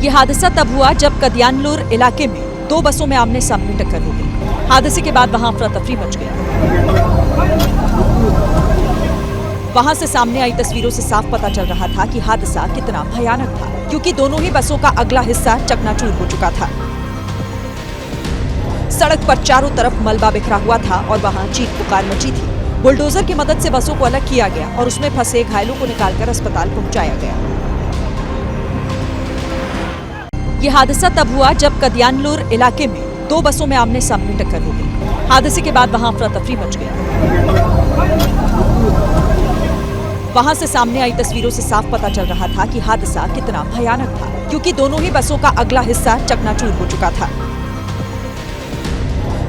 ये हादसा तब हुआ जब कदियानलूर इलाके में दो बसों में आमने सामने टक्कर हो गई। हादसे के बाद वहां अफरा तफरी मच गई। वहां से सामने आई तस्वीरों से साफ पता चल रहा था कि हादसा कितना भयानक था, क्योंकि दोनों ही बसों का अगला हिस्सा चकनाचूर हो चुका था। सड़क पर चारों तरफ मलबा बिखरा हुआ था और वहां चीख पुकार मची थी। बुलडोजर की मदद से बसों को अलग किया गया और उसमें फंसे घायलों को निकालकर अस्पताल पहुंचाया गया। ये हादसा तब हुआ जब कदियानलूर इलाके में दो बसों में आमने सामने टक्कर हो गई। हादसे के बाद वहां अफरा तफरी मच गई। वहां से सामने आई तस्वीरों से साफ पता चल रहा था कि हादसा कितना भयानक था, क्योंकि दोनों ही बसों का अगला हिस्सा चकनाचूर हो चुका था।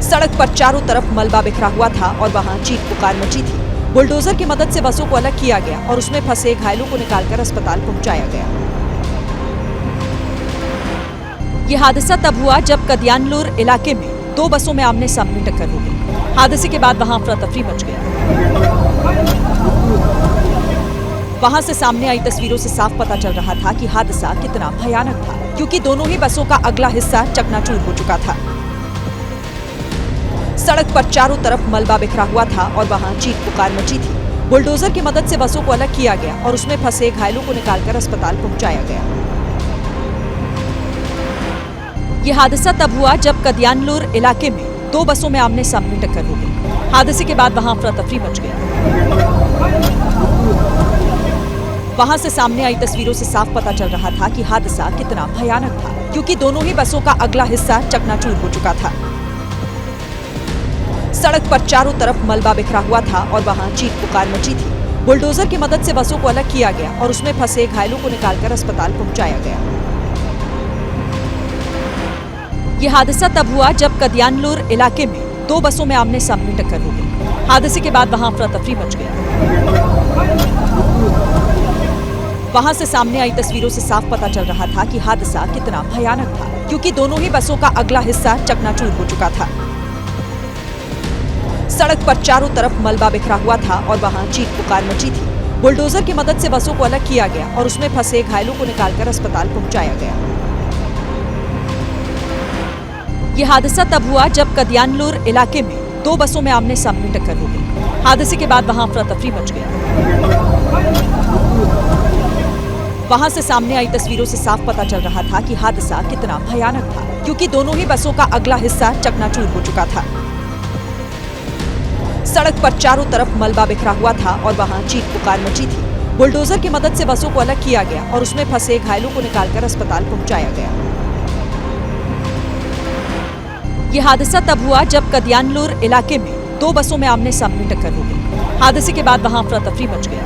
सड़क पर चारों तरफ मलबा बिखरा हुआ था और वहां चीख पुकार मची थी। बुलडोजर की मदद से बसों को अलग किया गया और उसमें फंसे घायलों को निकालकर अस्पताल पहुंचाया गया। ये हादसा तब हुआ जब कदियानलूर इलाके में दो बसों में आमने सामने टक्कर हो गई। हादसे के बाद वहां अफरा तफरी मच गई। वहां से सामने आई तस्वीरों से साफ पता चल रहा था कि हादसा कितना भयानक था, क्योंकि दोनों ही बसों का अगला हिस्सा चकनाचूर हो चुका था। सड़क पर चारों तरफ मलबा बिखरा हुआ था और वहां चीख पुकार मची थी। बुलडोजर की मदद से बसों को अलग किया गया और उसमें फंसे घायलों को निकालकर अस्पताल पहुंचाया गया। ये हादसा तब हुआ जब कदियानलूर इलाके में दो बसों में आमने सामने टक्कर हो गई। हादसे के बाद वहां अफरा तफरी मच गई। वहां से सामने आई तस्वीरों से साफ पता चल रहा था कि हादसा कितना भयानक था, क्योंकि दोनों ही बसों का अगला हिस्सा चकनाचूर हो चुका था। सड़क पर चारों तरफ मलबा बिखरा हुआ था और वहां चीख पुकार मची थी। बुलडोजर की मदद से बसों को अलग किया गया और उसमें फंसे घायलों को निकालकर अस्पताल पहुंचाया गया। ये हादसा तब हुआ जब कदियानलूर इलाके में दो बसों में आमने सामने टक्कर हो गई। हादसे के बाद वहां अफरा तफरी मच गई। वहां से सामने आई तस्वीरों से साफ पता चल रहा था कि हादसा कितना भयानक था, क्योंकि दोनों ही बसों का अगला हिस्सा चकनाचूर हो चुका था। सड़क पर चारों तरफ मलबा बिखरा हुआ था और वहां चीख पुकार मची थी। बुलडोजर की मदद से बसों को अलग किया गया और उसमें फंसे घायलों को निकालकर अस्पताल पहुंचाया गया। ये हादसा तब हुआ जब कदियानलूर इलाके में दो बसों में आमने सामने टक्कर हो गई। हादसे के बाद वहां अफरा तफरी मच गई। वहां से सामने आई तस्वीरों से साफ पता चल रहा था कि हादसा कितना भयानक था, क्योंकि दोनों ही बसों का अगला हिस्सा चकनाचूर हो चुका था। सड़क पर चारों तरफ मलबा बिखरा हुआ था और वहां चीख पुकार मची थी। बुलडोजर की मदद से बसों को अलग किया गया और उसमें फंसे घायलों को निकालकर अस्पताल पहुंचाया गया। ये हादसा तब हुआ जब कदियानलूर इलाके में दो बसों में आमने सामने टक्कर हो गई। हादसे के बाद वहां अफरा तफरी मच गई।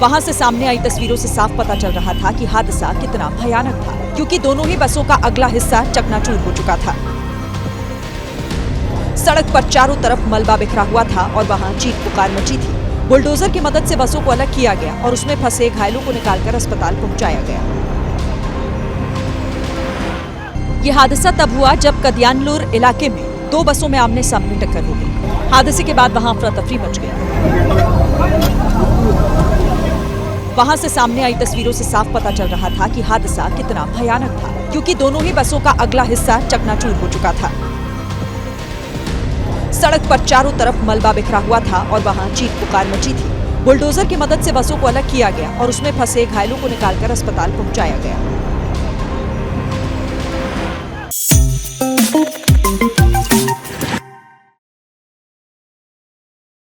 वहां से सामने आई तस्वीरों से साफ पता चल रहा था कि हादसा कितना भयानक था, क्योंकि दोनों ही बसों का अगला हिस्सा चकनाचूर हो चुका था। सड़क पर चारों तरफ मलबा बिखरा हुआ था और वहां चीख पुकार मची थी। बुलडोजर की मदद से बसों को अलग किया गया और उसमें फंसे घायलों को निकालकर अस्पताल पहुंचाया गया। ये हादसा तब हुआ जब कदियानलूर इलाके में दो बसों में आमने सामने टक्कर हो गई। हादसे के बाद वहां अफरा तफरी मच गई। वहां से सामने आई तस्वीरों से साफ पता चल रहा था कि हादसा कितना भयानक था, क्योंकि दोनों ही बसों का अगला हिस्सा चकनाचूर हो चुका था। सड़क पर चारों तरफ मलबा बिखरा हुआ था और वहां चीख पुकार मची थी। बुलडोजर की मदद से बसों को अलग किया गया और उसमें फंसे घायलों को निकालकर अस्पताल पहुंचाया गया।